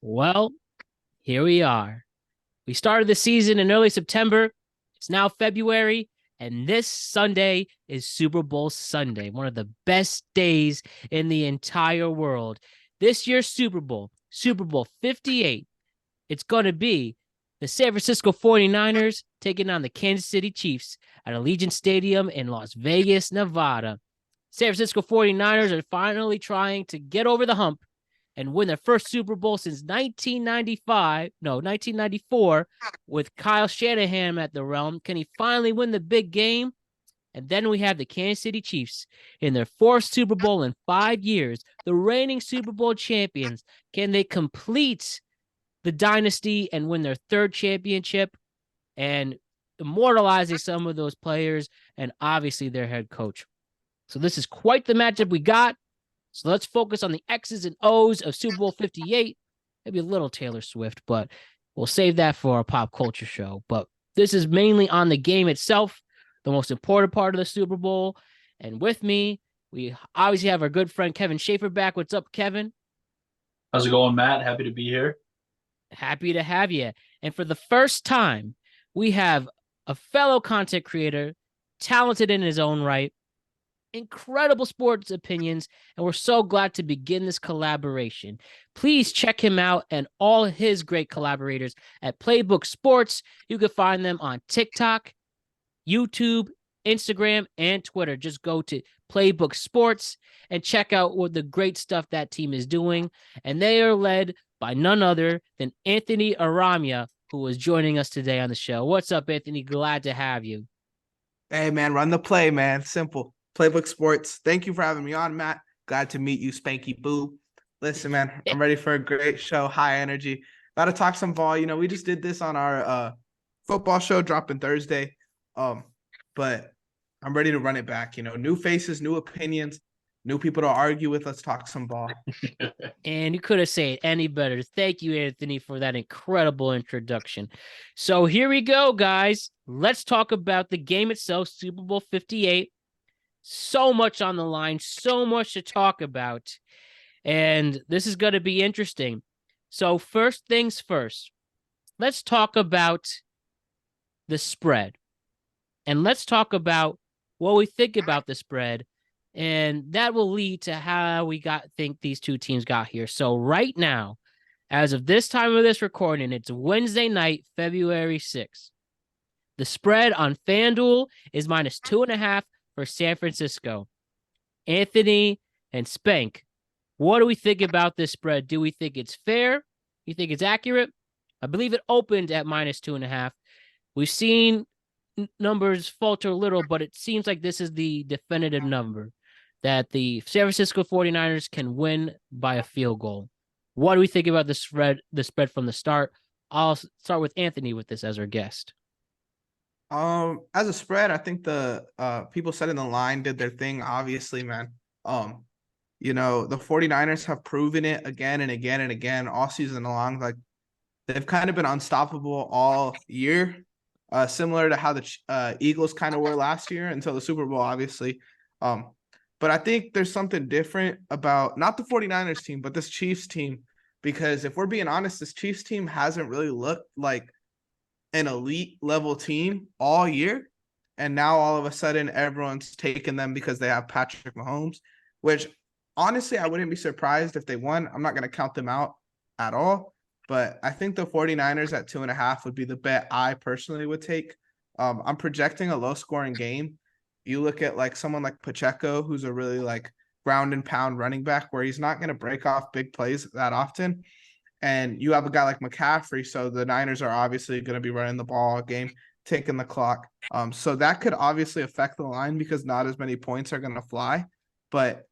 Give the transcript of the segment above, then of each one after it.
Well, here we are. We started the season in early September. It's now February, and this Sunday is Super Bowl Sunday, one of the best days in the entire world. This year's Super Bowl, Super Bowl 58, it's going to be the San Francisco 49ers taking on the Kansas City Chiefs at Allegiant Stadium in Las Vegas, Nevada. San Francisco 49ers are finally trying to get over the hump and win their first Super Bowl since 1994 with Kyle Shanahan at the realm. Can he finally win the big game? And then we have the Kansas City Chiefs in their fourth Super Bowl in 5 years, the reigning Super Bowl champions. Can they complete the dynasty and win their third championship and immortalizing some of those players and obviously their head coach? So this is quite the matchup we got. So let's focus on the X's and O's of Super Bowl 58. Maybe a little Taylor Swift, but we'll save that for our pop culture show. But this is mainly on the game itself, the most important part of the Super Bowl. And with me, we obviously have our good friend Kevin Schaefer back. What's up, Kevin? How's it going, Matt? Happy to be here. Happy to have you. And for the first time, we have a fellow content creator, talented in his own right, incredible sports opinions, and we're so glad to begin this collaboration. Please check him out and all his great collaborators at Playbook Sports. You can find them on TikTok, YouTube, Instagram, and Twitter. Just go to Playbook Sports and check out what the great stuff that team is doing. And they are led by none other than Anthony Aramia, who is joining us today on the show. What's up, Anthony? Glad to have you. Hey, man, run the play, man. Simple. Playbook Sports. Thank you for having me on, Matt. Glad to meet you, Spanky Boo. Listen, man, I'm ready for a great show, high energy. Got to talk some ball. You know, we just did this on our football show dropping Thursday. But I'm ready to run it back. You know, new faces, new opinions, new people to argue with. Let's talk some ball. And you could have said it any better. Thank you, Anthony, for that incredible introduction. So here we go, guys. Let's talk about the game itself, Super Bowl 58. So much on the line, so much to talk about. And this is going to be interesting. So first things first, let's talk about the spread. And let's talk about what we think about the spread. And that will lead to how we think these two teams got here. So right now, as of this time of this recording, it's Wednesday night, February 6th. The spread on FanDuel is -2.5 for San Francisco. Anthony and Spank, what do we think about this spread? Do we think it's fair? You think it's accurate? I believe it opened at -2.5. We've seen numbers falter a little, but it seems like this is the definitive number that the San Francisco 49ers can win by a field goal. What do we think about the spread from the start? I'll start with Anthony with this as our guest. As a spread, I think the people setting the line did their thing, obviously, man. You know, the 49ers have proven it again and again and again all season long. Like, they've kind of been unstoppable all year, similar to how the Eagles kind of were last year until the Super Bowl, obviously. But I think there's something different about not the 49ers team, but this Chiefs team, because if we're being honest, this Chiefs team hasn't really looked like an elite level team all year. And now all of a sudden everyone's taking them because they have Patrick Mahomes, which honestly, I wouldn't be surprised if they won. I'm not going to count them out at all, but I think the 49ers at 2.5 would be the bet I personally would take. I'm projecting a low scoring game. You look at like someone like Pacheco, who's a really like ground and pound running back where he's not going to break off big plays that often. And you have a guy like McCaffrey, so the Niners are obviously going to be running the ball game, taking the clock. So that could obviously affect the line because not as many points are going to fly. But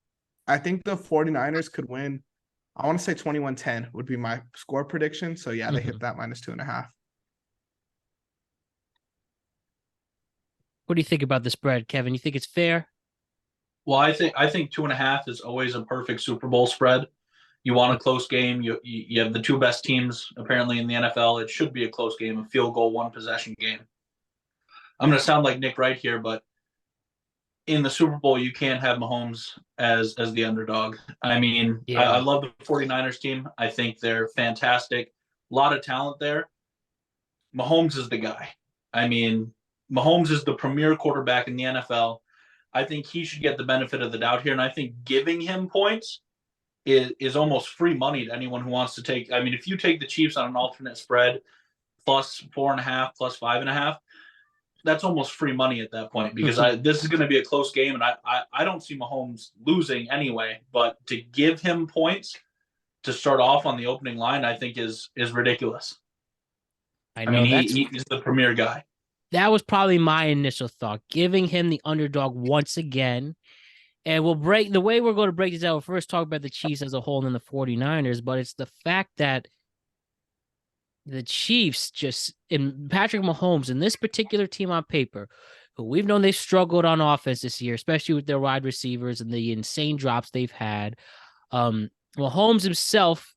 I think the 49ers could win. I want to say 21-10 would be my score prediction. So, yeah, they hit that -2.5. What do you think about the spread, Kevin? You think it's fair? Well, I think 2.5 is always a perfect Super Bowl spread. You want a close game. You have the two best teams apparently in the NFL. It should be a close game, a field goal, one possession game. I'm going to sound like Nick Wright here, but in the Super Bowl, you can't have Mahomes as the underdog. I mean, Yeah. I love the 49ers team. I think they're fantastic. A lot of talent there. Mahomes is the guy. I mean, Mahomes is the premier quarterback in the NFL. I think he should get the benefit of the doubt here. And I think giving him points is almost free money to anyone who wants to take. I mean, if you take the Chiefs on an alternate spread plus 4.5, plus 5.5, that's almost free money at that point because this is going to be a close game, and I don't see Mahomes losing anyway. But to give him points to start off on the opening line, I think is ridiculous. I mean, know he's the premier guy. that was probably my initial thought, giving him the underdog once again. And we'll break the way we're going to break this out. We'll first talk about the Chiefs as a whole and then the 49ers, but it's the fact that the Chiefs just in Patrick Mahomes and this particular team on paper, who we've known they've struggled on offense this year, especially with their wide receivers and the insane drops they've had. Mahomes himself,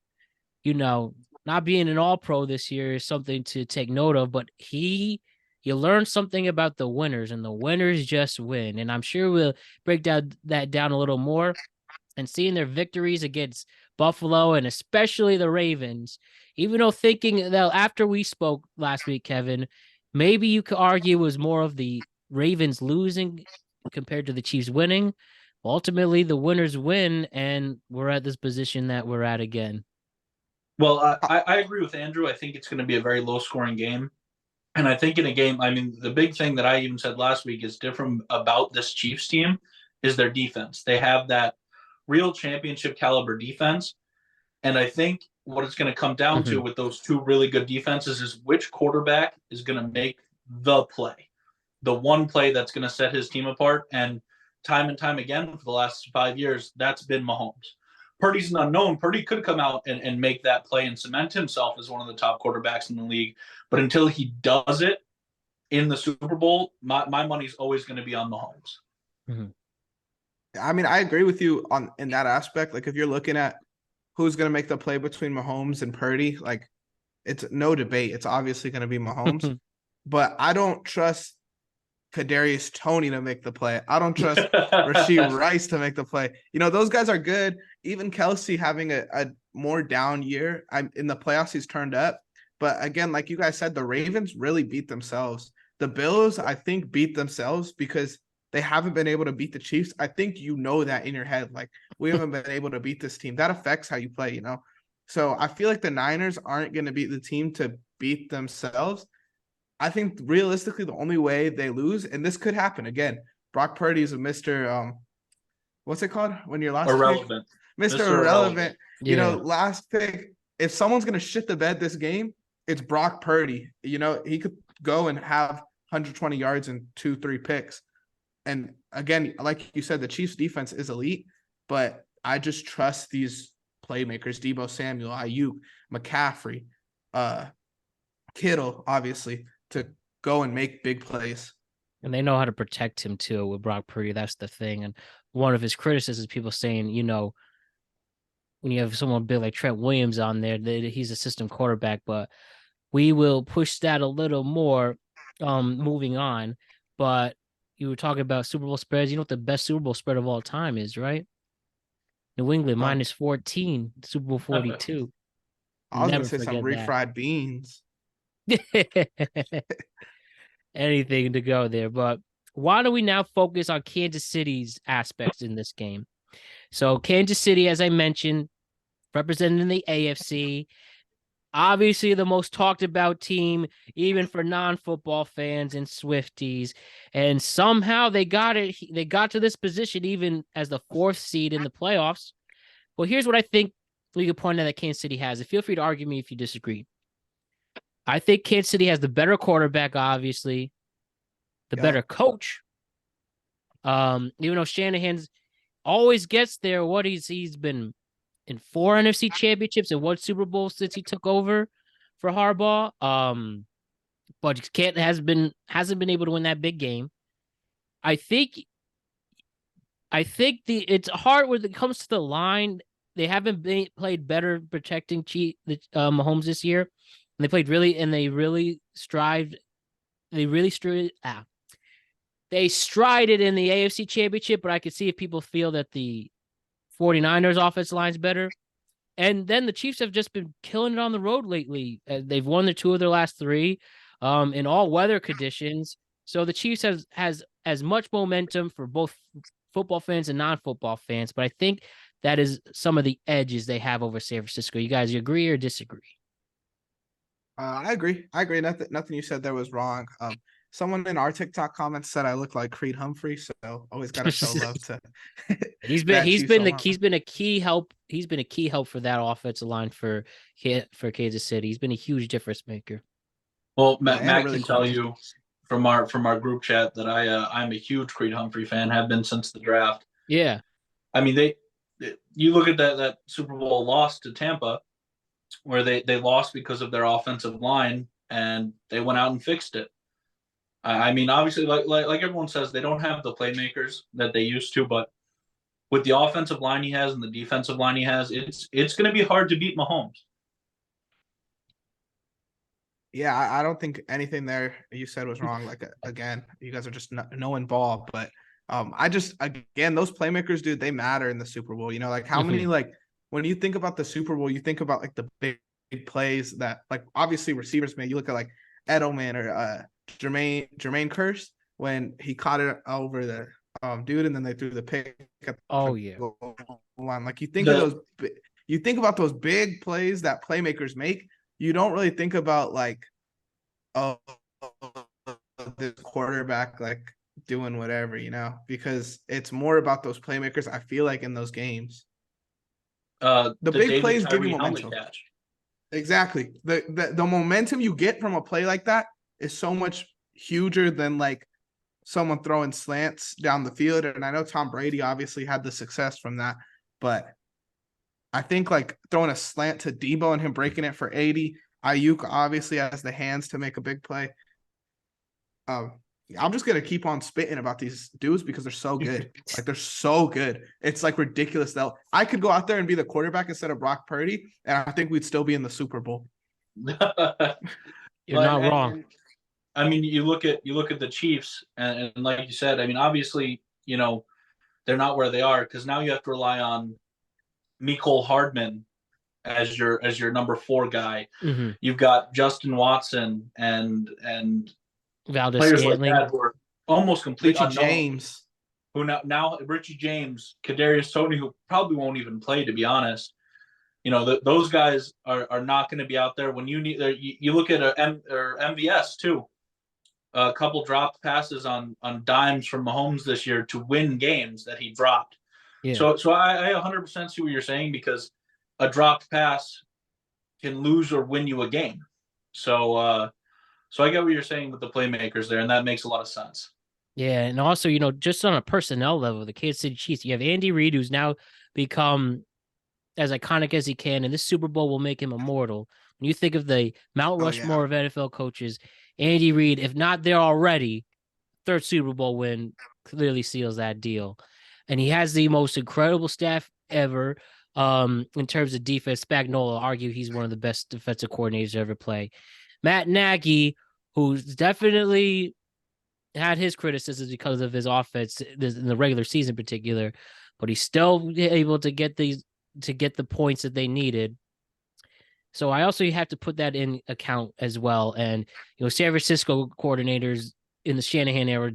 not being an all-pro this year is something to take note of, but you learn something about the winners, and the winners just win. And I'm sure we'll break that down a little more. And seeing their victories against Buffalo and especially the Ravens, even though thinking that after we spoke last week, Kevin, maybe you could argue it was more of the Ravens losing compared to the Chiefs winning. Ultimately, the winners win, and we're at this position that we're at again. Well, I agree with Andrew. I think it's going to be a very low-scoring game. And I think in a game, I mean, the big thing that I even said last week is different about this Chiefs team is their defense. They have that real championship caliber defense. And I think what it's going to come down to with those two really good defenses is which quarterback is going to make the play, the one play that's going to set his team apart. And time again for the last 5 years, that's been Mahomes. Purdy's an unknown. Purdy could come out and make that play and cement himself as one of the top quarterbacks in the league. But until he does it in the Super Bowl, my money's always going to be on Mahomes. Mm-hmm. I mean, I agree with you in that aspect. Like, if you're looking at who's going to make the play between Mahomes and Purdy, like, it's no debate. It's obviously going to be Mahomes. But I don't trust Kadarius Toney to make the play. I don't trust Rashee Rice to make the play. Those guys are good. Even Kelsey having a more down year. In the playoffs, he's turned up. But again, like you guys said, the Ravens really beat themselves. The Bills, I think, beat themselves because they haven't been able to beat the Chiefs. I think that in your head. Like, we haven't been able to beat this team. That affects how you play, So I feel like the Niners aren't going to beat the team to beat themselves. I think realistically the only way they lose, and this could happen again, Brock Purdy is a Mr. What's it called when you're last irrelevant, pick? Mr. Irrelevant. Yeah. Last pick. If someone's gonna shit the bed this game, it's Brock Purdy. He could go and have 120 yards and 2-3 picks. And again, like you said, the Chiefs defense is elite, but I just trust these playmakers: Deebo Samuel, Ayuk, McCaffrey, Kittle, obviously, to go and make big plays. And they know how to protect him too with Brock Purdy. That's the thing. And one of his criticisms, people saying, when you have someone big like Trent Williams on there, he's a system quarterback, but we will push that a little more moving on. But you were talking about Super Bowl spreads. You know what the best Super Bowl spread of all time is, right? New England minus 14, Super Bowl 42. I was going to say some refried beans. Anything to go there. But why don't we now focus on Kansas City's aspects in this game? So Kansas City, as I mentioned, representing the AFC, obviously the most talked about team, even for non-football fans and Swifties. And somehow they got it. They got to this position even as the 4th seed in the playoffs. Well, here's what I think we could point out that Kansas City has. And feel free to argue me if you disagree. I think Kansas City has the better quarterback, obviously, the better coach. Even though Shanahan's always gets there, he's been in 4 NFC championships and 1 Super Bowl since he took over for Harbaugh. But hasn't been able to win that big game. I think it's hard when it comes to the line. They haven't played better protecting Mahomes this year. And they played really, and they really strived. They They strided in the AFC Championship, but I could see if people feel that the 49ers offensive line's better. And then the Chiefs have just been killing it on the road lately. They've won the 2 of their last 3 in all weather conditions. So the Chiefs has as much momentum for both football fans and non-football fans. But I think that is some of the edges they have over San Francisco. You guys agree or disagree? I agree. Nothing you said there was wrong. Someone in our TikTok comments said I look like Creed Humphrey, so always gotta show love to. He's been a key help. He's been a key help for that offensive line for Kansas City. He's been a huge difference maker. Well, Matt really can tell you from our group chat that I'm a huge Creed Humphrey fan. Have been since the draft. Yeah, I mean you look at that Super Bowl loss to Tampa, where they lost because of their offensive line, and they went out and fixed it. I mean, obviously, like everyone says, they don't have the playmakers that they used to, but with the offensive line he has and the defensive line he has, it's going to be hard to beat Mahomes. Yeah, I don't think anything there you said was wrong. Like, again, you guys are just knowing ball, but again, those playmakers, dude, they matter in the Super Bowl. You know, like how many, like when you think about the Super Bowl, you think about like the big plays that, like, obviously receivers made. You look at like Edelman or Jermaine Kearse when he caught it over the dude, and then they threw the pick at the line. Like you think about those big plays that playmakers make. You don't really think about like, oh, this quarterback like doing whatever, you know, because it's more about those playmakers. I feel like in those games, the big David plays give Tyree you momentum. catch. Exactly. The momentum you get from a play like that is so much huger than like someone throwing slants down the field. And I know Tom Brady obviously had the success from that, but I think like throwing a slant to Debo and him breaking it for 80, Ayuk obviously has the hands to make a big play. I'm just gonna keep on spitting about these dudes because they're so good. Like they're so good. It's like ridiculous though. I could go out there and be the quarterback instead of Brock Purdy, and I think we'd still be in the Super Bowl. You're not wrong. I mean, you look at the Chiefs, and like you said, I mean, obviously, you know, they're not where they are because now you have to rely on Mecole Hardman as your number 4 guy. Mm-hmm. You've got Justin Watson and Valdez players Scantling. like that who are almost complete Richie unknowns. James. Who now Richie James, Kadarius Toney, who probably won't even play, to be honest. You know, those guys are not going to be out there when you need. You look at MVS too. A couple dropped passes on dimes from Mahomes this year to win games that he dropped. Yeah. So I 100% see what you're saying because a dropped pass can lose or win you a game. So I get what you're saying with the playmakers there, and that makes a lot of sense. Yeah, and also, you know, just on a personnel level, the Kansas City Chiefs, you have Andy Reid, who's now become as iconic as he can, and this Super Bowl will make him immortal. When you think of the Mount Rushmore of NFL coaches, Andy Reid, if not there already, 3rd Super Bowl win clearly seals that deal. And he has the most incredible staff ever in terms of defense. Spagnuolo argue he's one of the best defensive coordinators to ever play. Matt Nagy, who's definitely had his criticisms because of his offense in the regular season in particular, but he's still able to get the points that they needed. So I also have to put that in account as well. And, you know, San Francisco coordinators in the Shanahan era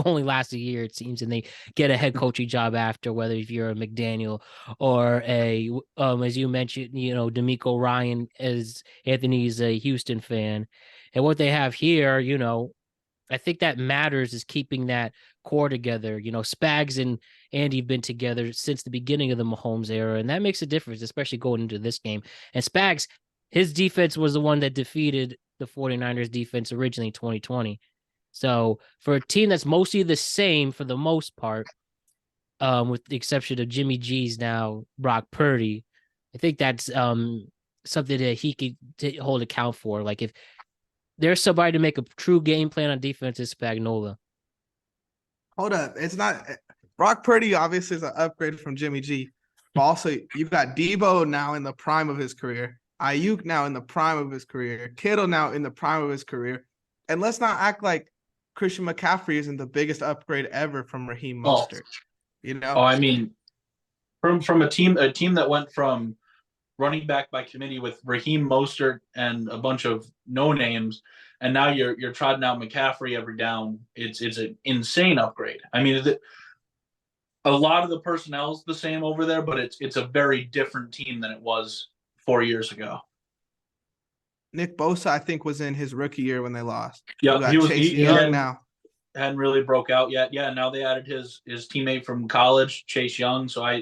only last a year, it seems, and they get a head coaching job after, whether if you're a McDaniel or a, as you mentioned, you know, D'Amico Ryan, as Anthony's a Houston fan. And what they have here, you know, I think that matters is keeping that core together. You know, Spags and Andy have been together since the beginning of the Mahomes era, and that makes a difference, especially going into this game. And Spags, his defense was the one that defeated the 49ers defense originally in 2020. So for a team that's mostly the same for the most part, with the exception of Jimmy G's now Brock Purdy, I think that's something that he could hold account for. Like if there's somebody to make a true game plan on defense, is Spagnuolo. Hold up. It's not Brock Purdy obviously is an upgrade from Jimmy G. But also you've got Debo now in the prime of his career. Ayuk now in the prime of his career. Kittle now in the prime of his career. And let's not act like Christian McCaffrey isn't the biggest upgrade ever from Raheem Oh, Mostert. You know, I mean, from a team that went from running back by committee with Raheem Mostert and a bunch of no names, and now you're trotting out McCaffrey every down. It's an insane upgrade. I mean, a lot of the personnel is the same over there, but it's a very different team than it was 4 years ago. Nick Bosa, I think, was in his rookie year when they lost. Yeah, You got he was. Chase He Young now. hadn't really broke out yet. Yeah, now they added his teammate from college, Chase Young. So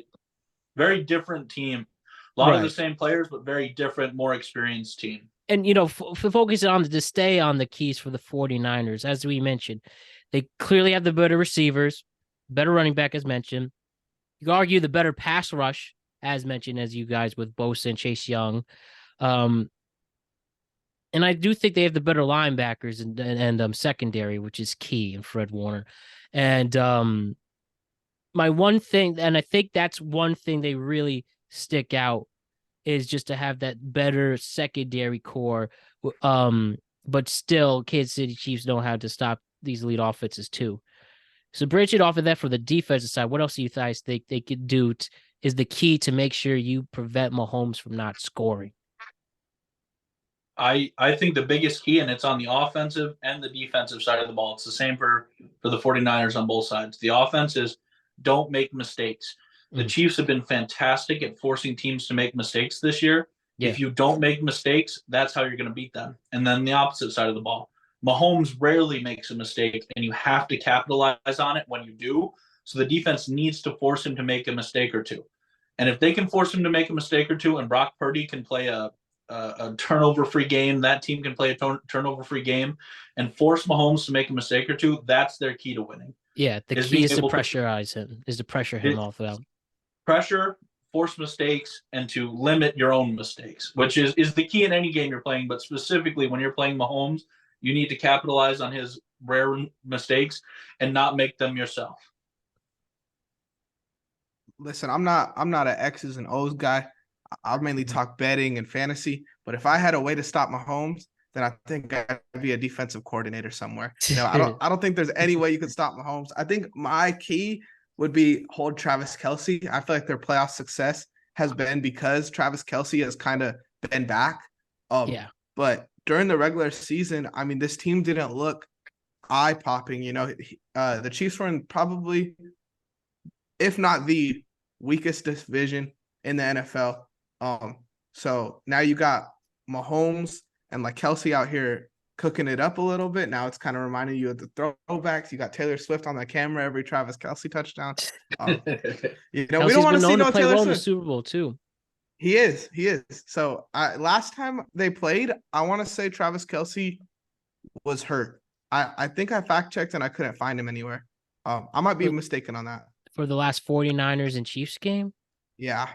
very different team. A lot of the same players, but very different, more experienced team. And, you know, for focusing on to stay on the keys for the 49ers, as we mentioned, they clearly have the better receivers, better running back, as mentioned. You could argue the better pass rush, as mentioned, as you guys with Bosa and Chase Young. And I do think they have the better linebackers and secondary, which is key in Fred Warner. And my one thing, and I think that's one thing they really stick out, is just to have that better secondary core. But still, Kansas City Chiefs know how to stop these elite offenses too. So branching off of that for the defensive side, what else do you guys think they could do is the key to make sure you prevent Mahomes from not scoring? I think the biggest key, and it's on the offensive and the defensive side of the ball. It's the same for the 49ers on both sides. The offense is don't make mistakes. The Chiefs have been fantastic at forcing teams to make mistakes this year. Yeah. If you don't make mistakes, that's how you're going to beat them. And then the opposite side of the ball. Mahomes rarely makes a mistake, and you have to capitalize on it when you do. So the defense needs to force him to make a mistake or two. And if they can force him to make a mistake or two, and Brock Purdy can play a turnover-free game, that team can play a turnover-free game, and force Mahomes to make a mistake or two, that's their key to winning. Yeah, the key is to pressurize him, is to pressure him off out. Pressure, force mistakes, and to limit your own mistakes, which is the key in any game you're playing, but specifically when you're playing Mahomes, you need to capitalize on his rare mistakes and not make them yourself. Listen, I'm not an X's and O's guy. I mainly talk betting and fantasy, but if I had a way to stop Mahomes, then I think I'd be a defensive coordinator somewhere. You know, I don't think there's any way you could stop Mahomes. I think my key would be hold Travis Kelce. I feel like their playoff success has been because Travis Kelce has kind of been back. But during the regular season, I mean, this team didn't look eye-popping. You know, the Chiefs were in probably, if not the weakest division in the NFL. So now you got Mahomes and like Kelce out here cooking it up a little bit. Now it's kind of reminding you of the throwbacks. You got Taylor Swift on the camera every Travis Kelce touchdown. You know, we don't want to see no Taylor Swift in the Super Bowl too. He is. So last time they played, I want to say Travis Kelce was hurt. I think I fact checked and I couldn't find him anywhere. I might be mistaken on that. For the last 49ers and Chiefs game? Yeah.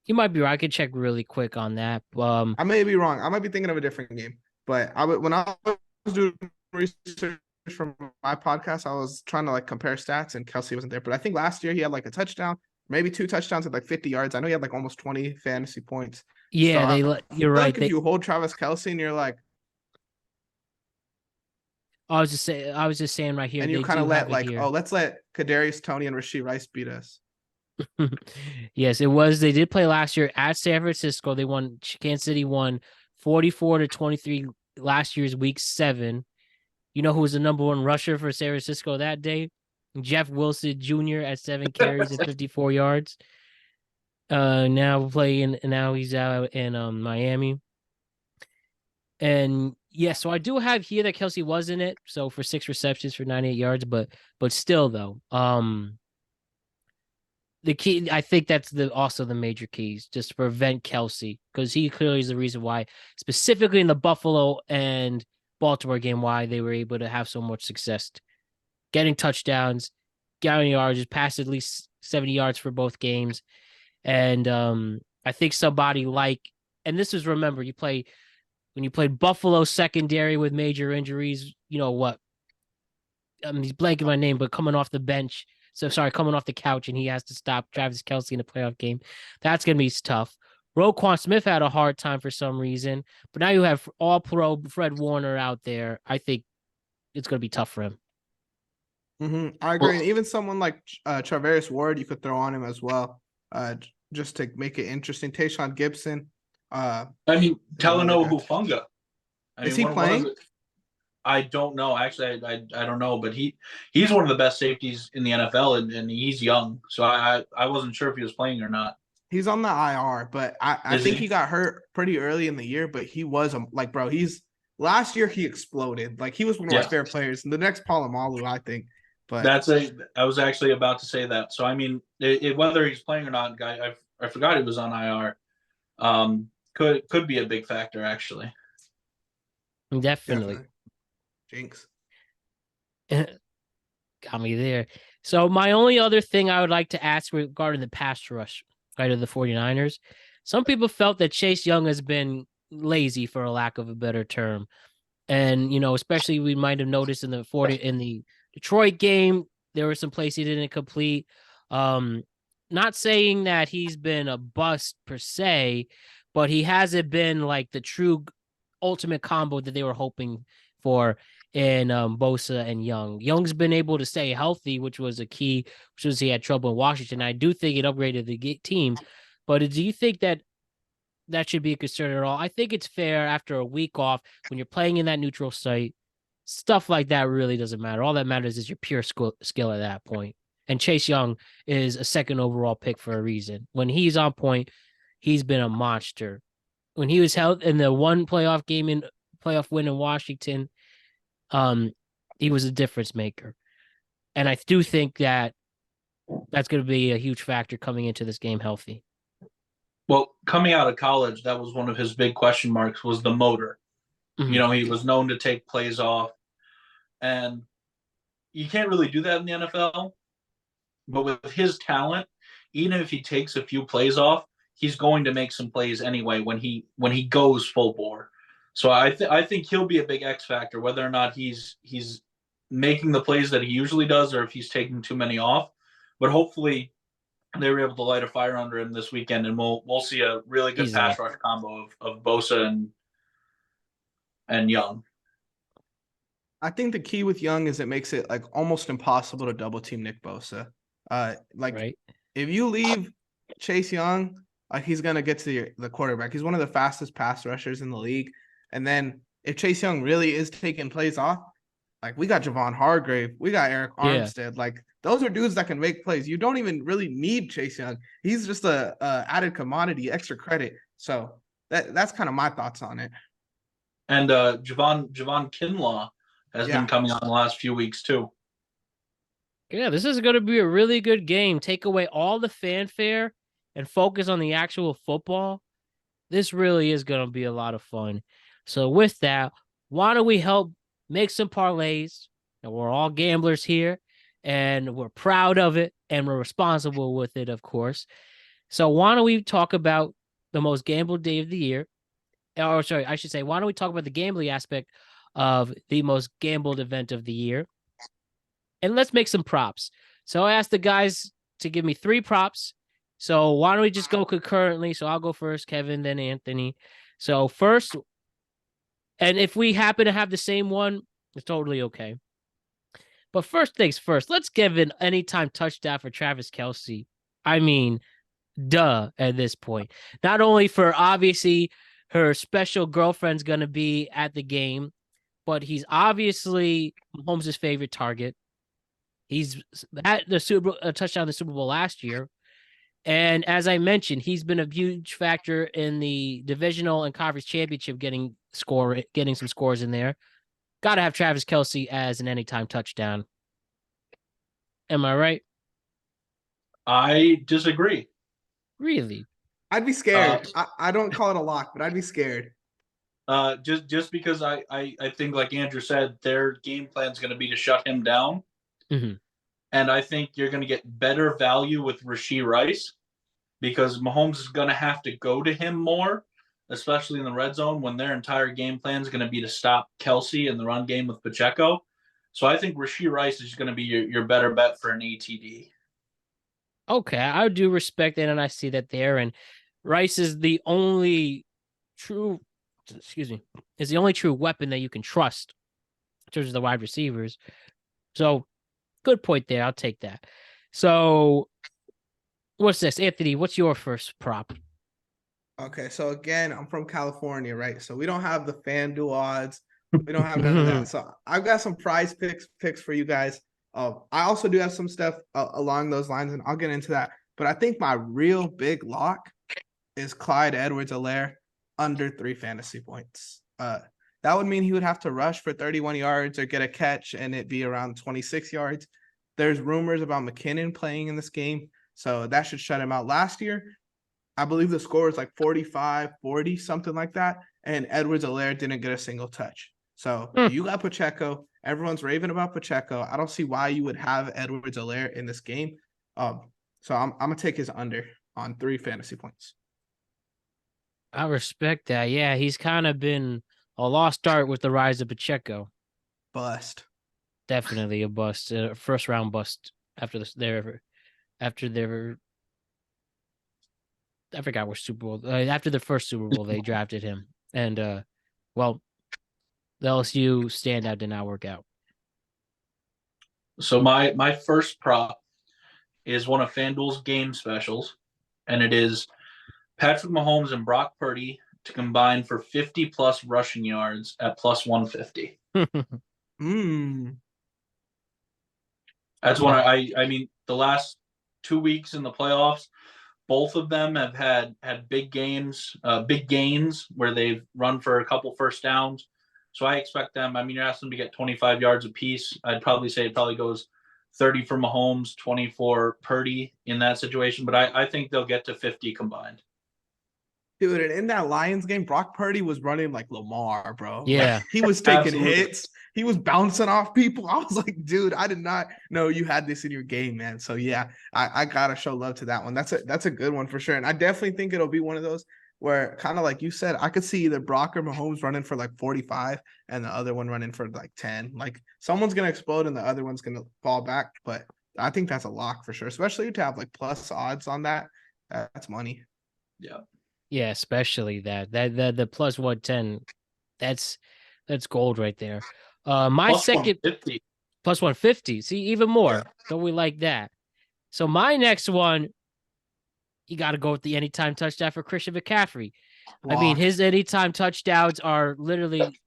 You might be right. I could check really quick on that. I may be wrong. I might be thinking of a different game. But when I was doing research from my podcast, I was trying to like compare stats, and Kelce wasn't there. But I think last year he had like a touchdown, maybe 2 touchdowns at like 50 yards. I know he had like almost 20 fantasy points. Yeah, so you're right. Like if you hold Travis Kelce and you're like, I was just saying right here, and you kind of let like, let's let Kadarius Toney and Rashee Rice beat us. Yes, it was. They did play last year at San Francisco. They won. Kansas City won 44-23 last year's week 7. You know who was the number 1 rusher for San Francisco that day? Jeff Wilson Jr. at 7 carries and 54 yards. Now he's out in Miami. And yeah, so I do have here that Kelce was in it. So for 6 receptions for 98 yards, but still though, the key, I think that's also the major keys, just to prevent Kelce, because he clearly is the reason why, specifically in the Buffalo and Baltimore game, why they were able to have so much success, getting touchdowns, getting yards, passed at least 70 yards for both games. And I think somebody like, and this is, remember, when you played Buffalo secondary with major injuries, you know what? He's blanking my name, but coming off the bench. Coming off the couch, and he has to stop Travis Kelce in a playoff game. That's going to be tough. Roquan Smith had a hard time for some reason, but now you have all-pro Fred Warner out there. I think it's going to be tough for him. I agree. And even someone like Travaris Ward, you could throw on him as well, just to make it interesting. Tayshaun Gibson. I mean, Talanoa Hufanga. Is he playing? I don't know. Actually, I don't know, but he's one of the best safeties in the NFL, and he's young. So I wasn't sure if he was playing or not. He's on the IR, but I think he got hurt pretty early in the year, but he was like, bro, last year he exploded. Like, he was one of my favorite players. The next Palomalu, I think. But I was actually about to say that. So I mean, whether he's playing or not, guy, I forgot he was on IR. Could be a big factor actually. Definitely. Jinx. Got me there. So my only other thing I would like to ask regarding the pass rush, right, of the 49ers. Some people felt that Chase Young has been lazy, for a lack of a better term. And, especially we might have noticed in the Detroit game, there were some plays he didn't complete. Not saying that he's been a bust per se, but he hasn't been like the true ultimate combo that they were hoping for in Bosa and Young. Young's been able to stay healthy, which was a key, which was he had trouble in Washington. I do think it upgraded the team, but do you think that should be a concern at all? I think it's fair after a week off when you're playing in that neutral site. Stuff like that really doesn't matter. All that matters is your pure skill at that point. And Chase Young is a second overall pick for a reason. When he's on point, he's been a monster. When he was held in the one playoff win in Washington, he was a difference maker. And I do think that that's going to be a huge factor coming into this game healthy. Well, coming out of college, that was one of his big question marks, was the motor. Mm-hmm. He was known to take plays off. And you can't really do that in the NFL. But with his talent, even if he takes a few plays off, he's going to make some plays anyway when he goes full bore. So I think he'll be a big X factor, whether or not he's making the plays that he usually does or if he's taking too many off. But hopefully they were able to light a fire under him this weekend, and we'll see a really good pass rush combo of Bosa and Young. I think the key with Young is it makes it like almost impossible to double team Nick Bosa. If you leave Chase Young, he's gonna get to the quarterback. He's one of the fastest pass rushers in the league. And then if Chase Young really is taking plays off, like, we got Javon Hargrave, we got Eric Armstead. Yeah. Like, those are dudes that can make plays. You don't even really need Chase Young. He's just a added commodity, extra credit. So that's kind of my thoughts on it. And Javon Kinlaw has been coming on the last few weeks too. Yeah, this is going to be a really good game. Take away all the fanfare and focus on the actual football. This really is going to be a lot of fun. So with that, why don't we help make some parlays? And we're all gamblers here, and we're proud of it, and we're responsible with it, of course. So why don't we talk about the most gambled day of the year? Or sorry, I should say, why don't we talk about the gambling aspect of the most gambled event of the year? And let's make some props. So I asked the guys to give me 3 props. So why don't we just go concurrently? So I'll go first, Kevin, then Anthony. So first, and if we happen to have the same one, it's totally okay. But first things first, let's give an anytime touchdown for Travis Kelce. I mean, duh, at this point. Not only for, obviously, her special girlfriend's going to be at the game, but he's obviously Mahomes' favorite target. He's had a touchdown in the Super Bowl last year. And as I mentioned, he's been a huge factor in the divisional and conference championship, getting some scores in there. Got to have Travis Kelce as an anytime touchdown. Am I right? I disagree. Really? I'd be scared. I don't call it a lock, but I'd be scared. Just because I think, like Andrew said, their game plan is going to be to shut him down. Mm-hmm. And I think you're going to get better value with Rashee Rice because Mahomes is going to have to go to him more, especially in the red zone when their entire game plan is going to be to stop Kelce in the run game with Pacheco. So I think Rashee Rice is going to be your better bet for an ATD. Okay, I do respect it, and I see that there. And Rice is the only true weapon that you can trust in terms of the wide receivers. So good point there. I'll take that. So what's this, Anthony? What's your first prop? Okay, so again, I'm from California, right? So we don't have the FanDuel odds. We don't have none of that. So I've got some prize picks for you guys. I also do have some stuff along those lines, and I'll get into that. But I think my real big lock is Clyde Edwards-Helaire under 3 fantasy points. That would mean he would have to rush for 31 yards or get a catch, and it'd be around 26 yards. There's rumors about McKinnon playing in this game, so that should shut him out. Last year, I believe the score was like 45-40, something like that, and Edwards-Helaire didn't get a single touch. So you got Pacheco. Everyone's raving about Pacheco. I don't see why you would have Edwards-Helaire in this game. So I'm gonna take his under on 3 fantasy points. I respect that. Yeah, he's kind of been a lost start with the rise of Pacheco. Bust. Definitely a bust. First round bust after their I forgot which Super Bowl. After the first Super Bowl, they drafted him, and well, the LSU standout did not work out. So my first prop is one of FanDuel's game specials, and it is Patrick Mahomes and Brock Purdy to combine for 50+ rushing yards at plus 150. That's one I mean, the last 2 weeks in the playoffs, both of them have had big games, big gains where they've run for a couple first downs. So I expect them. I mean, you're asking them to get 25 yards apiece. I'd probably say it probably goes 30 for Mahomes, 20 for Purdy in that situation. But I think they'll get to 50 combined. Dude, and in that Lions game, Brock Purdy was running like Lamar, bro. Yeah. Like, he was taking Absolutely. hits. He was bouncing off people. I was like, dude, I did not know you had this in your game, man. So yeah, I gotta show love to that one. That's a good one for sure. And I definitely think it'll be one of those where, kind of like you said, I could see either Brock or Mahomes running for like 45 and the other one running for like 10. Like someone's gonna explode and the other one's gonna fall back. But I think that's a lock for sure, especially to have like plus odds on that. That's money. Yeah. Yeah, especially that the plus 110, that's gold right there. My Plus second 150. plus 150. See, even more. Yeah. Don't we like that? So my next one, you got to go with the anytime touchdown for Christian McCaffrey. I mean, Lock. his anytime touchdowns are literally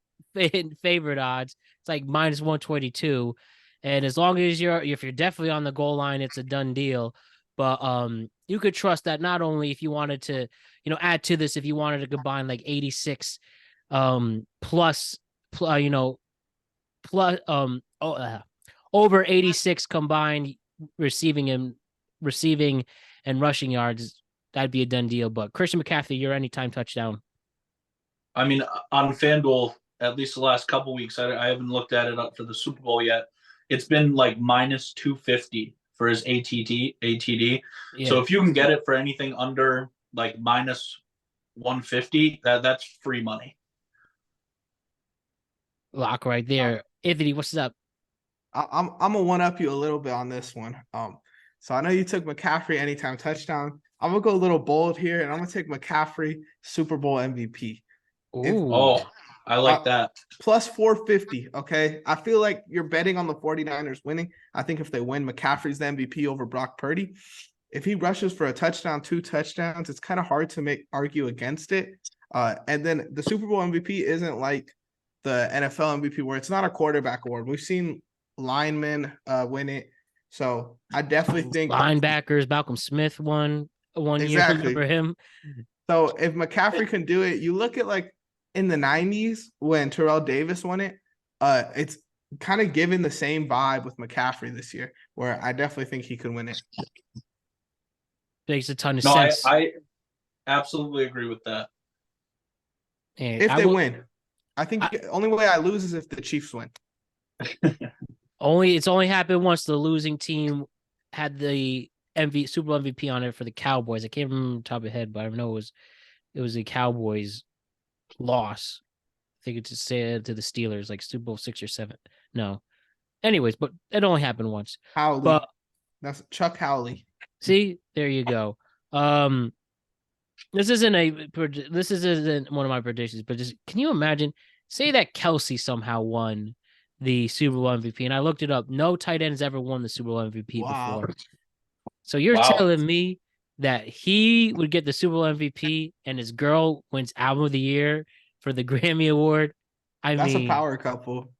favorite odds. It's like minus 122, and as long as if you're definitely on the goal line, it's a done deal. But you could trust that not only if you wanted to, add to this, if you wanted to combine like 86 plus over 86 combined receiving and rushing yards, that'd be a done deal. But Christian McCaffrey, your anytime touchdown. I mean, on FanDuel, at least the last couple weeks, I haven't looked at it up for the Super Bowl yet. It's been like minus 250 for his ATD. Yeah. So if you can get it for anything under like minus 150, that's free money. Lock right there. Anthony, what's up? I'm gonna one up you a little bit on this one. So I know you took McCaffrey anytime touchdown. I'm gonna go a little bold here, and I'm gonna take McCaffrey Super Bowl MVP. I like that. Plus 450. Okay, I feel like you're betting on the 49ers winning. I think if they win, McCaffrey's the MVP over Brock Purdy. If he rushes for a touchdown, 2 touchdowns, it's kind of hard to argue against it. And then the Super Bowl MVP isn't like the NFL MVP where it's not a quarterback award. We've seen linemen win it. So I definitely think linebackers, Malcolm Smith won one year. Remember him? So if McCaffrey can do it, you look at like in the 90s when Terrell Davis won it, it's kind of given the same vibe with McCaffrey this year, where I definitely think he could win it. Makes a ton of sense. I absolutely agree with that. And if they win. I think the only way I lose is if the Chiefs win. It's only happened once. The losing team had the Super Bowl MVP on it for the Cowboys. I can't remember the top of the head, but I know it was a Cowboys loss. I think it's to the Steelers, like Super Bowl 6 or 7. No. Anyways, but it only happened once. Howley. But that's Chuck Howley. See, there you go. This isn't one of my predictions, but just can you imagine? Say that Kelsey somehow won the Super Bowl MVP. And I looked it up. No tight end has ever won the Super Bowl MVP Wow. before. So you're Wow. telling me that he would get the Super Bowl MVP and his girl wins Album of the Year for the Grammy Award? That's a power couple.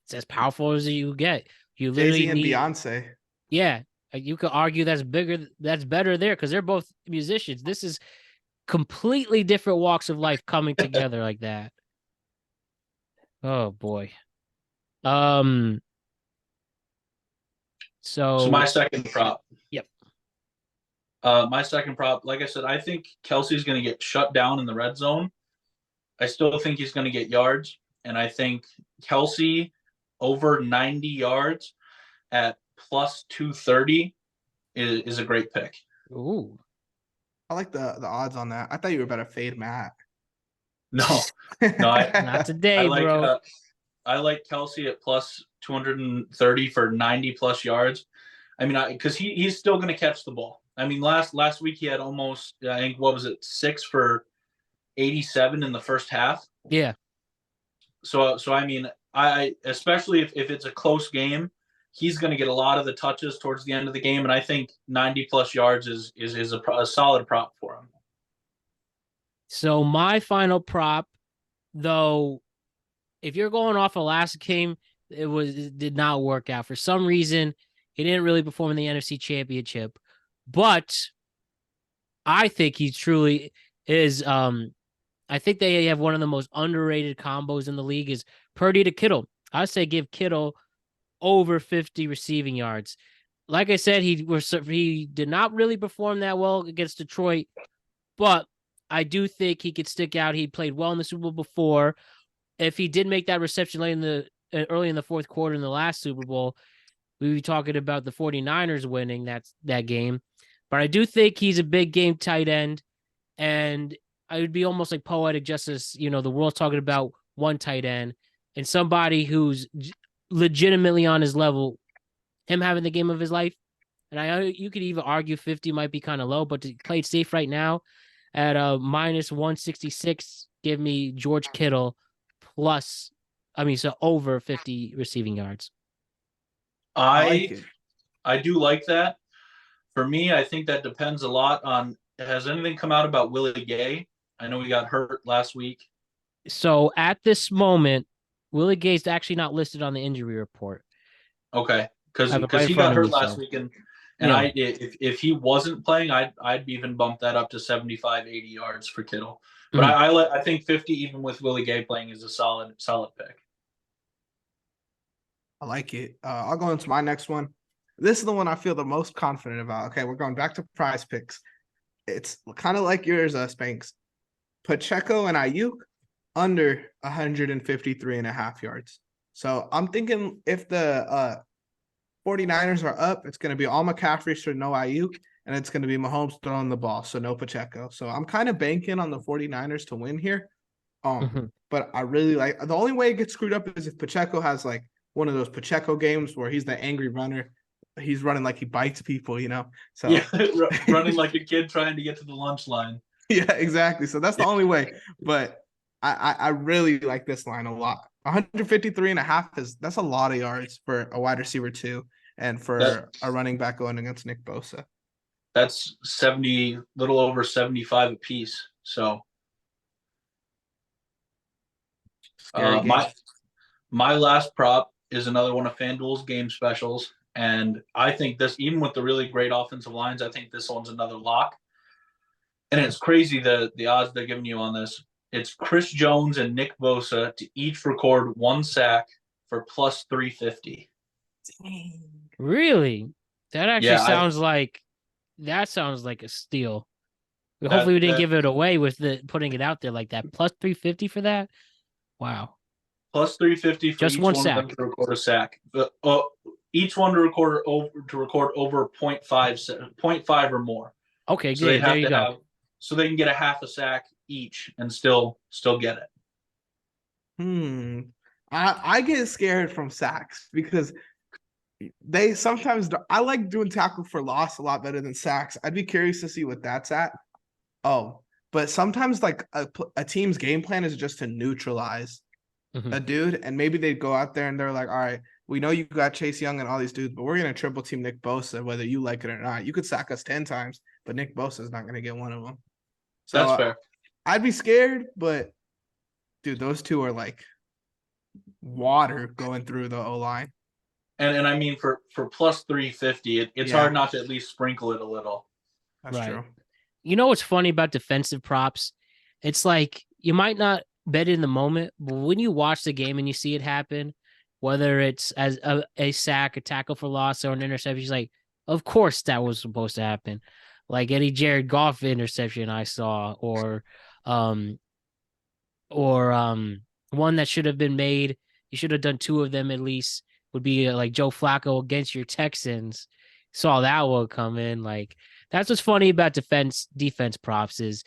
It's as powerful as you get. You Jay-Z literally and need, Beyonce. yeah. You could argue that's better there because they're both musicians. This is completely different walks of life coming together like that. Oh boy. So my second prop. Yep. My second prop, like I said, I think Kelsey's going to get shut down in the red zone. I still think he's going to get yards, and I think Kelsey over 90 yards at plus 230 is a great pick. Ooh. I like the odds on that. I thought you were about to fade Matt. No, Not today, bro. I like Kelsey at plus 230 for 90 plus yards. I mean, because he's still going to catch the ball. I mean, last week he had almost, I think, what was it, 6 for 87 in the first half. Yeah. So I mean, I especially if it's a close game, he's going to get a lot of the touches towards the end of the game, and I think 90 plus yards is a solid prop for him. So my final prop, though, if you're going off of last game, it did not work out. For some reason, he didn't really perform in the NFC Championship. But I think he truly is. I think they have one of the most underrated combos in the league is Purdy to Kittle. I say give Kittle over 50 receiving yards. Like I said, he did not really perform that well against Detroit, but I do think he could stick out. He played well in the Super Bowl before. If he did make that reception early in the fourth quarter in the last Super Bowl, we would be talking about the 49ers winning that game. But I do think he's a big game tight end, and I would be almost like poetic justice. The world's talking about one tight end and somebody who's legitimately on his level, him having the game of his life. And you could even argue 50 might be kind of low, but to play it safe right now at minus 166, give me George Kittle so over 50 receiving yards. I do like that. For me, I think that depends a lot on, has anything come out about Willie Gay? I know he got hurt last week. So at this moment, Willie Gay's actually not listed on the injury report. Okay, because he got hurt last week, and yeah. If he wasn't playing, I'd even bump that up to 75, 80 yards for Kittle. But I think 50 even with Willie Gay playing is a solid pick. I like it. I'll go into my next one. This is the one I feel the most confident about. Okay, we're going back to prize picks. It's kind of like yours, Spanks. Pacheco and Ayuk under 153.5 yards. So I'm thinking if the 49ers are up, it's going to be all McCaffrey, so no Ayuk, and it's going to be Mahomes throwing the ball, so no Pacheco. So I'm kind of banking on the 49ers to win here. But I really like, the only way it gets screwed up is if Pacheco has like one of those Pacheco games where he's the angry runner. He's running like he bites people, So yeah, running like a kid trying to get to the lunch line. Yeah, exactly. So that's the only way. But I really like this line a lot. 153.5 that's a lot of yards for a wide receiver too, and for a running back going against Nick Bosa. That's little over 75 apiece. So my last prop is another one of FanDuel's game specials. And I think this, even with the really great offensive lines, I think this one's another lock. And it's crazy the odds they're giving you on this. It's Chris Jones and Nick Bosa to each record one sack for plus 350. Dang. Really? That actually sounds like a steal. Hopefully we didn't give it away with putting it out there like that. Plus 350 for that? Wow. Plus 350 for just each one one sack. of them to record a sack. Each one to record over 0.5 or more. Okay, so good. There you go. So they can get a half a sack each and still get it. I get scared from sacks because they sometimes I like doing tackle for loss a lot better than sacks. I'd be curious to see what that's at. But sometimes like a team's game plan is just to neutralize Mhm. a dude, and maybe they'd go out there and they're like, all right, we know you got Chase Young and all these dudes, but we're gonna triple team Nick Bosa, whether you like it or not. You could sack us 10 times, but Nick Bosa is not gonna get one of them. So That's fair. I'd be scared, but dude, those two are like water going through the O line. And I mean for plus 350, it's Yeah. hard not to at least sprinkle it a little. That's Right. true. You know what's funny about defensive props? It's like you might not bet in the moment, but when you watch the game and you see it happen, whether it's as a sack, a tackle for loss, or an interception, like, of course that was supposed to happen. Like any Jared Goff interception I saw, um, or one that should have been made. You should have done two of them at least. Would be like Joe Flacco against your Texans. Saw that one come in. Like that's what's funny about defense props is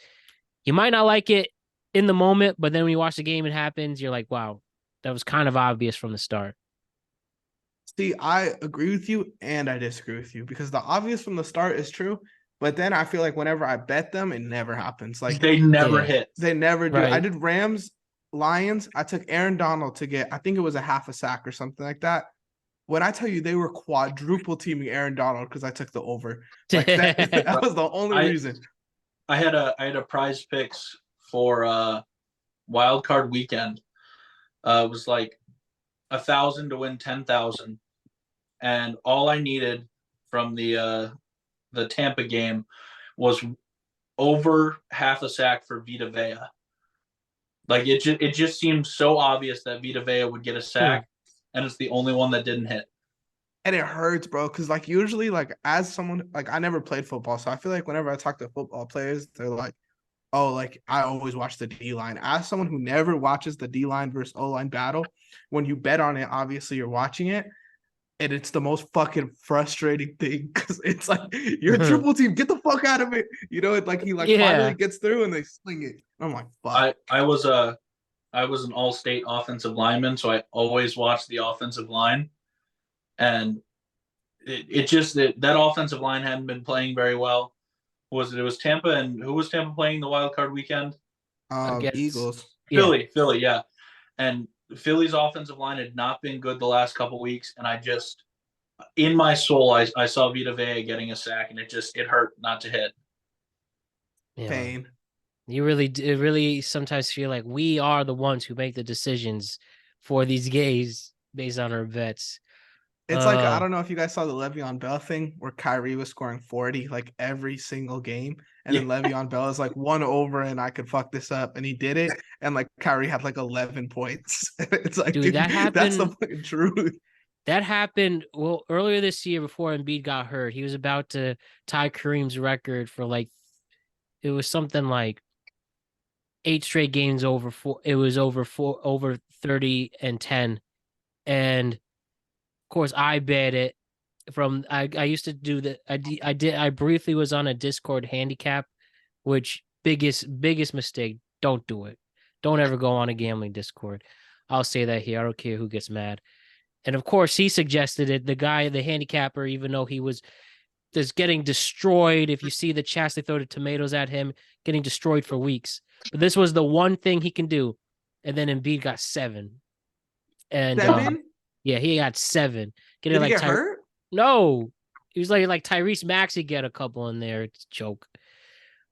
you might not like it in the moment, but then when you watch the game, it happens. You're like, wow, that was kind of obvious from the start. See, I agree with you and I disagree with you because the obvious from the start is true, but then I feel like whenever I bet them, it never happens. Like They never Yeah. hit. they never do. I Right. did Rams, Lions. I took Aaron Donald to get, I think it was a half a sack or something like that. When I tell you they were quadruple teaming Aaron Donald because I took the over, like that, that was the only I- reason. I had a prize picks for wild card weekend. It was like 1,000 to win 10,000, and all I needed from the Tampa game was over half a sack for Vita Vea. Like it just seemed so obvious that Vita Vea would get a sack, and it's the only one that didn't hit. And it hurts, bro, because like usually, like as someone like I never played football, so I feel like whenever I talk to football players, they're like, "Oh, like I always watch the D line." As someone who never watches the D line versus O line battle, when you bet on it, obviously you're watching it, and it's the most fucking frustrating thing because it's like you're a triple team, get the fuck out of it. You know, it like he like Yeah. finally gets through and they sling it. I'm like, fuck. I was an all-state offensive lineman, so I always watched the offensive line, and it just that offensive line hadn't been playing very well. It was Tampa, and who was Tampa playing the wild card weekend? Against Eagles. Yeah. Philly, yeah. And Philly's offensive line had not been good the last couple weeks, and I just in my soul I saw Vita Vea getting a sack, and it hurt not to hit. Yeah. Pain. You really sometimes feel like we are the ones who make the decisions for these games based on our bets. It's like I don't know if you guys saw the Le'Veon Bell thing where Kyrie was scoring 40 like every single game, and then Le'Veon Bell is like one over and I could fuck this up, and he did it, and like Kyrie had like 11 points. It's like, Dude, that that's the happened. fucking truth. That happened earlier this year before Embiid got hurt. He was about to tie Kareem's record for like it was something like 8 straight games over four. It was over 30 and 10, and of course I bet it from I used to do that. I briefly was on a Discord handicap, which biggest mistake. Don't do it. Don't ever go on a gambling Discord. I'll say that here. I don't care who gets mad. And of course, he suggested it. The handicapper, even though he was just getting destroyed. If you see the chats, they throw the tomatoes at him, getting destroyed for weeks. But this was the one thing he can do. And then Embiid got 7. And 7? yeah, he got 7. Getting Did he like get hurt? No, he was like Tyrese Maxey get a couple in there. It's a joke.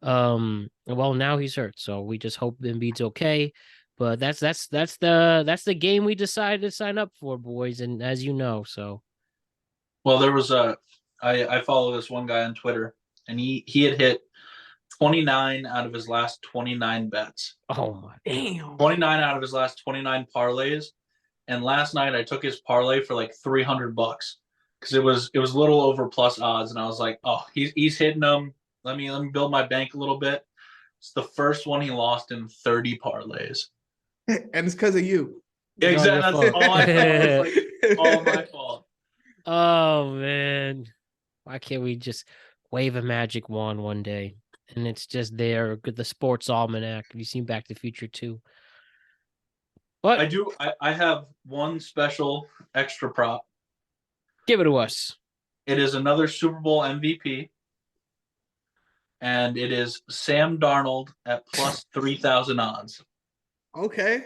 Well, now he's hurt, so we just hope Embiid's okay. But that's the game we decided to sign up for, boys, and as you know, so. Well, there was I follow this one guy on Twitter, and he had hit 29 out of his last 29 bets. Oh my Damn. 29 out of his last 29 parlays. And last night I took his parlay for like $300 because it was a little over plus odds, and I was like, oh, he's hitting them. Let me build my bank a little bit. It's the first one he lost in 30 parlays. And it's because of you. Exactly. your That's fault. all my fault. It's like all my fault. Oh man, why can't we just wave a magic wand one day and it's just there? The sports almanac. Have you seen Back to the Future 2? What? I do. I have one special extra prop. Give it to us. It is another Super Bowl MVP, and it is Sam Darnold at plus 3,000 odds. Okay.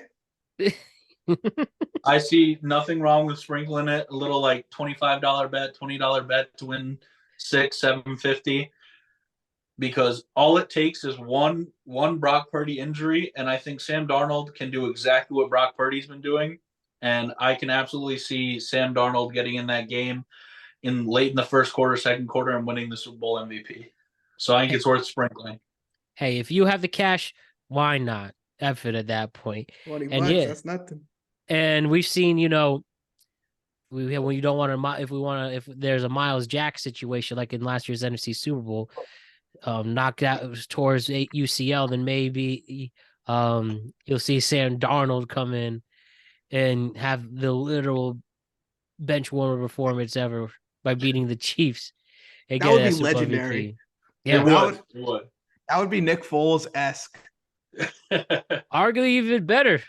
I see nothing wrong with sprinkling it a little like $25 bet, $20 bet to win 750, because all it takes is one Brock Purdy injury, and I think Sam Darnold can do exactly what Brock Purdy's been doing, and I can absolutely see Sam Darnold getting in that game in late in the first quarter, second quarter, and winning the Super Bowl MVP. So I think it's worth sprinkling. Hey, if you have the cash, why not? F it at that point. 20 And bucks, yeah, that's nothing. and we've seen, when you don't want to, if there's a Miles Jack situation like in last year's NFC Super Bowl, knocked out towards UCL, then maybe you'll see Sam Darnold come in and have the literal bench warmer performance ever by beating the Chiefs and That would getting be that Super legendary. MVP. Yeah, It would. That would be Nick Foles-esque. arguably even better.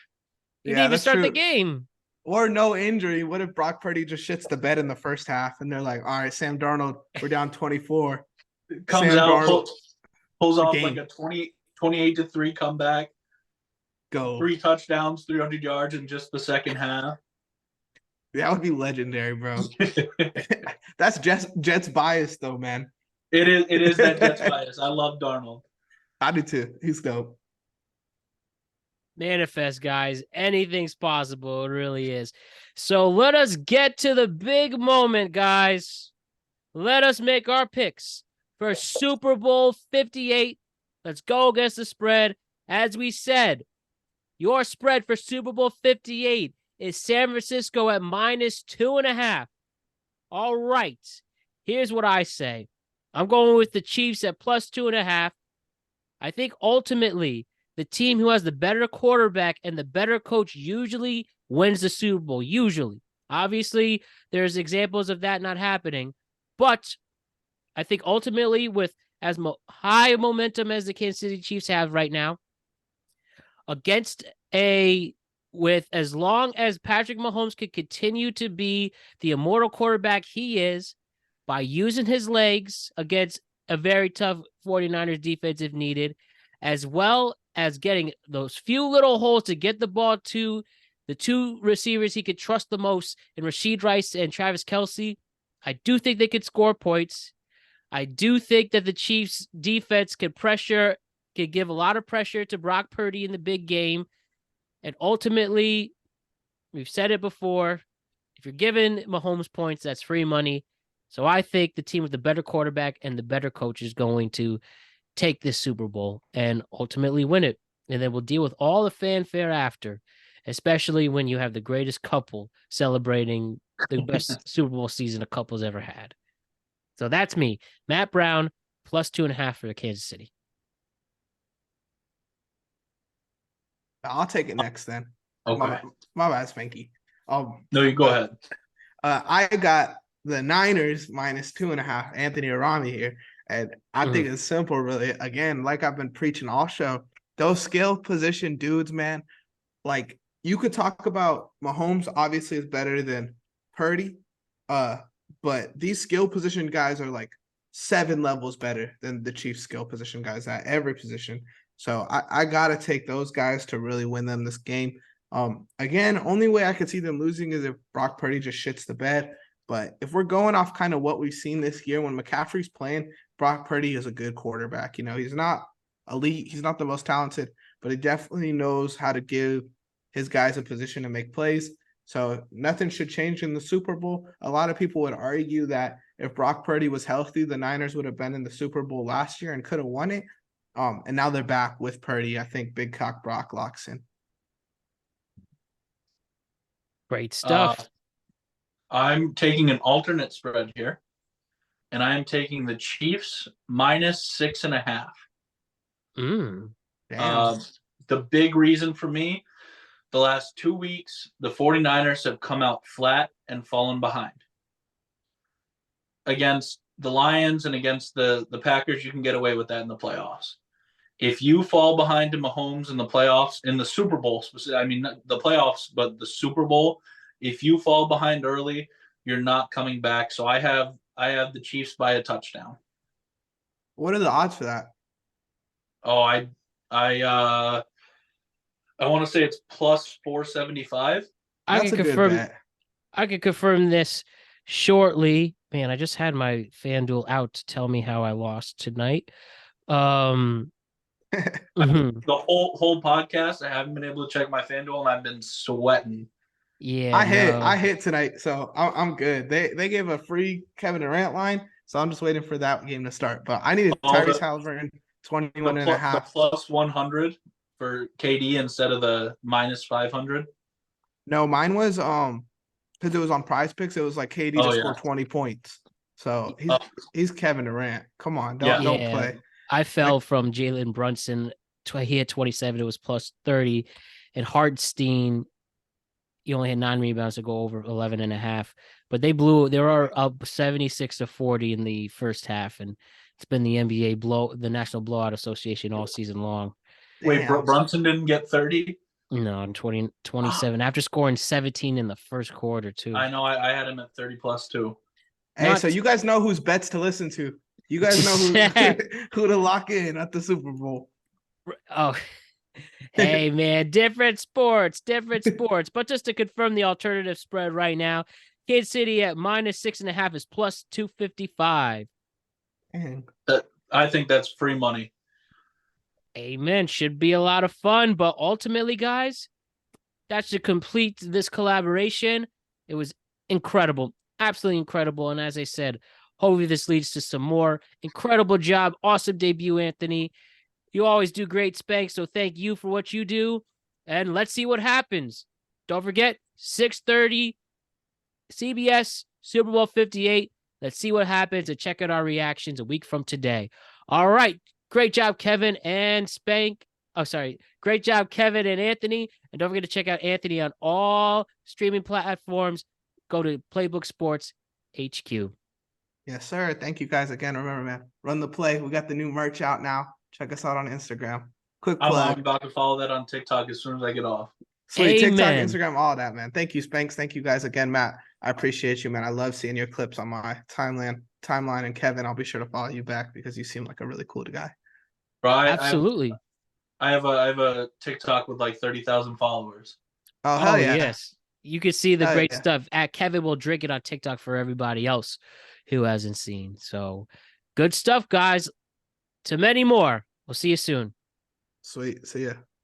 He didn't Yeah, even that's start the true. game. Or no injury. What if Brock Purdy just shits the bed in the first half and they're like, all right, Sam Darnold, we're down 24. Comes Sam out, Darnold, pulls off game. like a 28-3 comeback, go. 3 touchdowns, 300 yards in just the second half. That would be legendary, bro. That's Jets bias, though, man. It is that Jets bias. I love Darnold. I do too. He's dope. Manifest, guys. Anything's possible. It really is. So let us get to the big moment, guys. Let us make our picks for Super Bowl 58. Let's go against the spread. As we said, your spread for Super Bowl 58 is San Francisco at -2.5. All right. Here's what I say. I'm going with the Chiefs at +2.5. I think ultimately the team who has the better quarterback and the better coach usually wins the Super Bowl. Usually. Obviously, there's examples of that not happening. But I think ultimately, with as high momentum as the Kansas City Chiefs have right now, with as long as Patrick Mahomes could continue to be the immortal quarterback he is by using his legs against a very tough 49ers defense if needed, as well as getting those few little holes to get the ball to the two receivers he could trust the most in Rashid Rice and Travis Kelce, I do think they could score points. I do think that the Chiefs defense could give a lot of pressure to Brock Purdy in the big game. And ultimately, we've said it before, if you're giving Mahomes points, that's free money. So I think the team with the better quarterback and the better coach is going to take this Super Bowl and ultimately win it. And then we'll deal with all the fanfare after, especially when you have the greatest couple celebrating the best Super Bowl season a couple's ever had. So that's me, Matt Brown, +2.5 for the Kansas City. I'll take it next then. Okay. My bad, Spanky. No, you go ahead. I got the Niners -2.5. Anthony Arami here. And I think it's simple, really. Again, like I've been preaching all show, those skill position dudes, man, like you could talk about Mahomes obviously is better than Purdy. But these skill position guys are like 7 levels better than the Chiefs skill position guys at every position. So I gotta take those guys to really win them this game. Again, only way I could see them losing is if Brock Purdy just shits the bed. But if we're going off kind of what we've seen this year, when McCaffrey's playing, Brock Purdy is a good quarterback. You know, he's not elite, he's not the most talented, but he definitely knows how to give his guys a position to make plays. So nothing should change in the Super Bowl. A lot of people would argue that if Brock Purdy was healthy, the Niners would have been in the Super Bowl last year and could have won it. And now they're back with Purdy. I think Big Cock Brock locks in. Great stuff. I'm taking an alternate spread here, and I am taking the Chiefs -6.5. The big reason for me, the last 2 weeks, the 49ers have come out flat and fallen behind. Against the Lions and against the Packers, you can get away with that in the playoffs. If you fall behind to Mahomes in the playoffs, in the Super Bowl, I mean, not the playoffs, but the Super Bowl, if you fall behind early, you're not coming back. So I have the Chiefs by a touchdown. What are the odds for that? Oh, I I want to say it's plus 475. I That's can a good confirm. bet. I can confirm this shortly. Man, I just had my FanDuel out to tell me how I lost tonight. Mhm. The whole podcast, I haven't been able to check my FanDuel, and I've been sweating. Yeah, I hit tonight, so I'm good. They gave a free Kevin Durant line, so I'm just waiting for that game to start. But I needed Oh, Tyrese Halliburton 21 and a the half. plus 100 for KD instead of the minus 500. No, mine was because it was on Prize Picks. It was like KD to score 20 points. So he's Kevin Durant. Come on, don't Yeah. play. I fell from Jalen Brunson. He had 27. It was plus 30. And Hardenstein, he only had 9 rebounds to go over 11 and a half. But they were up 76-40 in the first half. And it's been the the National Blowout Association all season long. Wait, Damn. Brunson didn't get 30? No, in 27 after scoring 17 in the first quarter, too. I know. I had him at 30 plus too. Hey, so you guys know whose bets to listen to. You guys know who to lock in at the Super Bowl. Oh, hey, man, different sports. But just to confirm the alternative spread right now, Kansas City at minus 6.5 is plus 255. I think that's free money. Amen. Should be a lot of fun. But ultimately, guys, that should complete this collaboration. It was incredible. Absolutely incredible. And as I said, hopefully this leads to some more. Incredible job. Awesome debut, Anthony. You always do great, Spank. So thank you for what you do. And let's see what happens. Don't forget, 6:30 CBS Super Bowl 58. Let's see what happens and check out our reactions a week from today. All right. Great job, Kevin and Spank. Oh, sorry. Great job, Kevin and Anthony. And don't forget to check out Anthony on all streaming platforms. Go to Playbook Sports HQ. Yes, sir. Thank you guys again. Remember, man, run the play. We got the new merch out now. Check us out on Instagram. Quick plug. I'm about to follow that on TikTok as soon as I get off. Sweet. Amen. TikTok, Instagram, all that, man. Thank you, Spanks. Thank you guys again, Matt. I appreciate you, man. I love seeing your clips on my timeline. And Kevin, I'll be sure to follow you back because you seem like a really cool guy. Right. Absolutely. I have a TikTok with like 30,000 followers. Oh, hell yeah. Yes. You can see the great stuff at Kevin Will Drink It on TikTok for everybody else who hasn't seen. So good stuff, guys. To many more. We'll see you soon. Sweet. See ya.